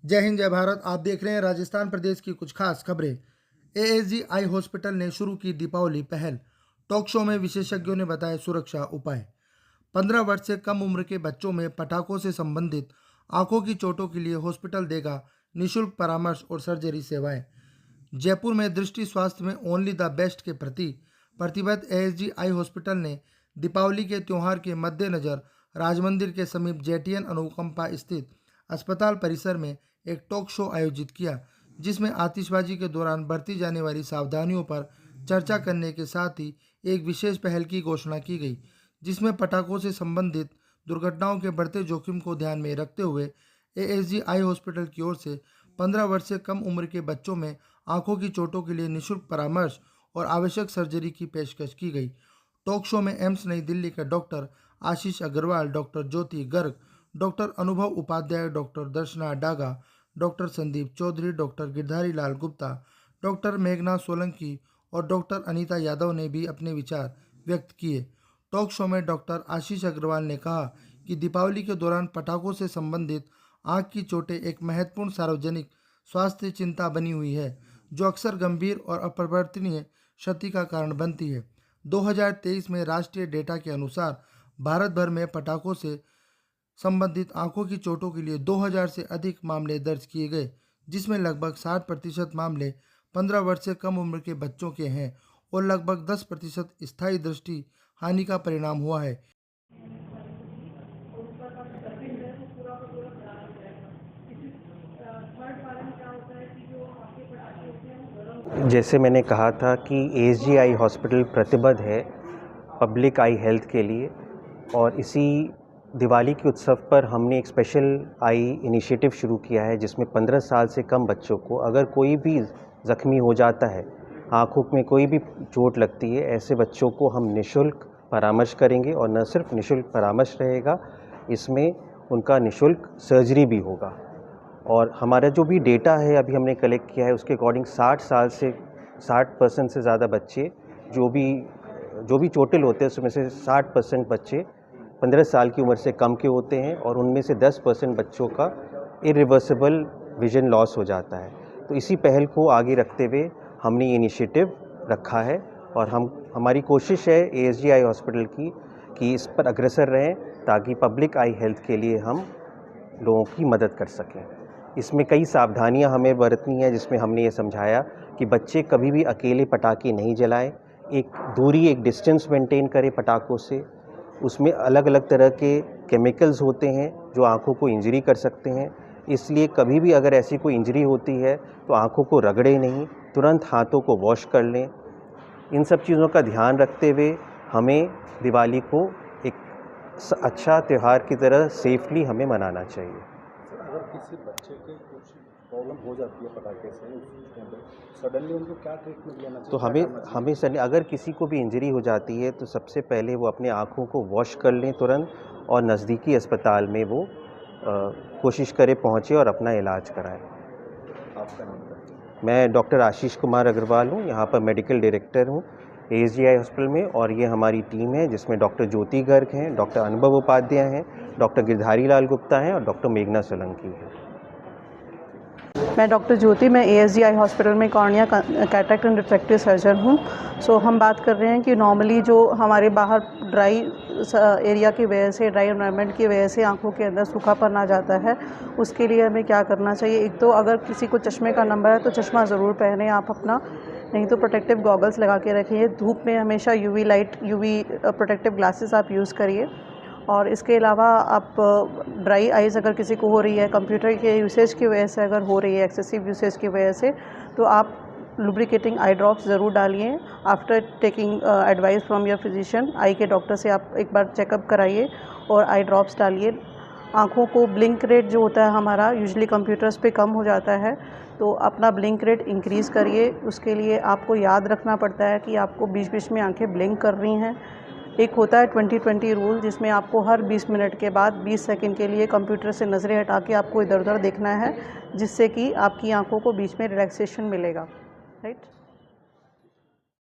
जय हिंद जय भारत। आप देख रहे हैं राजस्थान प्रदेश की कुछ खास खबरें। एएसजी आई हॉस्पिटल ने शुरू की दीपावली पहल। टॉक शो में विशेषज्ञों ने बताए सुरक्षा उपाय। 15 वर्ष से कम उम्र के बच्चों में पटाखों से संबंधित आंखों की चोटों के लिए हॉस्पिटल देगा निःशुल्क परामर्श और सर्जरी सेवाएं। जयपुर में दृष्टि स्वास्थ्य में ओनली द बेस्ट के प्रति प्रतिबद्ध एएसजी आई हॉस्पिटल ने दीपावली के त्योहार के मद्देनजर राजमंदिर के समीप जेटीएन अनुकंपा स्थित अस्पताल परिसर में एक टॉक शो आयोजित किया, जिसमें आतिशबाजी के दौरान बरती जाने वाली सावधानियों पर चर्चा करने के साथ ही एक विशेष पहल की घोषणा की गई, जिसमें पटाखों से संबंधित दुर्घटनाओं के बढ़ते जोखिम को ध्यान में रखते हुए एएसजी आई हॉस्पिटल की ओर से 15 वर्ष से कम उम्र के बच्चों में आंखों की चोटों के लिए निःशुल्क परामर्श और आवश्यक सर्जरी की पेशकश की गई। टॉक शो में एम्स नई दिल्ली के डॉक्टर आशीष अग्रवाल, डॉक्टर ज्योति गर्ग, डॉक्टर अनुभव उपाध्याय, डॉक्टर दर्शना Daga, doctor Sandeep Chaudhary, doctor Girdhari Lal Gupta, doctor मेघना सोलंकी और डॉक्टर अनीता यादव ने भी अपने विचार व्यक्त किए। टॉक शो में डॉक्टर आशीष अग्रवाल ने कहा कि दीपावली के दौरान पटाखों से संबंधित आंख की चोटें एक महत्वपूर्ण सार्वजनिक स्वास्थ्य चिंता बनी हुई है, जो अक्सर गंभीर और अपरिवर्तनीय क्षति का कारण बनती है। 2023 में राष्ट्रीय डेटा के अनुसार भारत भर में पटाखों से संबंधित आंखों की चोटों के लिए 2000 से अधिक मामले दर्ज किए गए, जिसमें लगभग 60% मामले 15 वर्ष से कम उम्र के बच्चों के हैं और लगभग 10% स्थायी दृष्टि हानि का परिणाम हुआ है। जैसे मैंने कहा था कि एएसजी आई हॉस्पिटल प्रतिबद्ध है पब्लिक आई हेल्थ के लिए, और इसी दिवाली के उत्सव पर हमने एक स्पेशल आई इनिशिएटिव शुरू किया है, जिसमें 15 साल से कम बच्चों को अगर कोई भी ज़ख्मी हो जाता है, आँखों में कोई भी चोट लगती है, ऐसे बच्चों को हम निःशुल्क परामर्श करेंगे। और न सिर्फ निःशुल्क परामर्श रहेगा, इसमें उनका निःशुल्क सर्जरी भी होगा। और हमारा जो भी डेटा है अभी हमने कलेक्ट किया है, उसके अकॉर्डिंग 60% से ज़्यादा बच्चे जो भी चोटिल होते हैं, उसमें से 60% बच्चे 15 साल की उम्र से कम के होते हैं, और उनमें से 10% बच्चों का इरिवर्सिबल विजन लॉस हो जाता है। तो इसी पहल को आगे रखते हुए हमने ये इनिशिएटिव रखा है, और हमारी कोशिश है एएसजी आई हॉस्पिटल की कि इस पर अग्रसर रहें, ताकि पब्लिक आई हेल्थ के लिए हम लोगों की मदद कर सकें। इसमें कई सावधानियां हमें बरतनी है, जिसमें हमने ये समझाया कि बच्चे कभी भी अकेले पटाखे नहीं जलाएं, एक डिस्टेंस मेंटेन करें पटाखों से। उसमें अलग अलग तरह के केमिकल्स होते हैं जो आंखों को इंजरी कर सकते हैं, इसलिए कभी भी अगर ऐसी कोई इंजरी होती है तो आंखों को रगड़े नहीं, तुरंत हाथों को वॉश कर लें। इन सब चीज़ों का ध्यान रखते हुए हमें दिवाली को एक अच्छा त्यौहार की तरह सेफली हमें मनाना चाहिए। अगर किसी बच्चे के कुछ प्रॉब्लम हो जाती है पटाखे से, उसके अंदर सडनली उनको क्या ट्रीटमेंट लेना चाहिए? तो हमें सडनली अगर किसी को भी इंजरी हो जाती है तो सबसे पहले वो अपने आँखों को वॉश कर लें तुरंत, और नज़दीकी अस्पताल में वो कोशिश करें पहुँचे और अपना इलाज कराएं। आपका नाम क्या है? मैं डॉक्टर आशीष कुमार अग्रवाल हूँ, यहाँ पर मेडिकल डायरेक्टर हूँ एएसजी आई हॉस्पिटल में, और ये हमारी टीम है जिसमें डॉक्टर ज्योति गर्ग हैं, डॉक्टर अनुभव उपाध्याय हैं, डॉक्टर गिरधारी लाल गुप्ता हैं और डॉक्टर मेघना सोलंकी हैं। मैं डॉक्टर ज्योति, मैं एएसजी आई हॉस्पिटल में cornea cataract and refractive surgeon हूँ। सो हम बात कर रहे हैं कि नॉर्मली जो हमारे बाहर ड्राई एरिया की वजह से, ड्राई एनवायरनमेंट की वजह से आंखों के अंदर सूखापन आ जाता है, उसके लिए हमें क्या करना चाहिए। एक तो अगर किसी को चश्मे का नंबर है तो चश्मा ज़रूर पहने आप अपना, नहीं तो प्रोटेक्टिव गॉगल्स लगा के रखिए। धूप में हमेशा यूवी प्रोटेक्टिव ग्लासेस आप यूज़ करिए। और इसके अलावा आप ड्राई आइज़ अगर किसी को हो रही है, कंप्यूटर के यूसेज की वजह से अगर हो रही है, एक्सेसिव यूसेज की वजह से, तो आप लुब्रिकेटिंग आई ड्रॉप्स ज़रूर डालिए। After taking advice from your physician, eye के डॉक्टर से आप एक बार चेकअप कराइए और आई ड्रॉप्स डालिए। आँखों को ब्लिंक रेट जो होता है हमारा यूजुअली कंप्यूटर्स पे कम हो जाता है, तो अपना ब्लिंक रेट इंक्रीज़ करिए। उसके लिए आपको याद रखना पड़ता है कि आपको बीच बीच में आंखें ब्लिंक कर रही हैं। एक होता है 20-20 रूल, जिसमें आपको हर 20 मिनट के बाद 20 सेकंड के लिए कंप्यूटर से नज़रें हटा के आपको इधर उधर देखना है, जिससे कि आपकी आंखों को बीच में रिलैक्सेशन मिलेगा, राइट।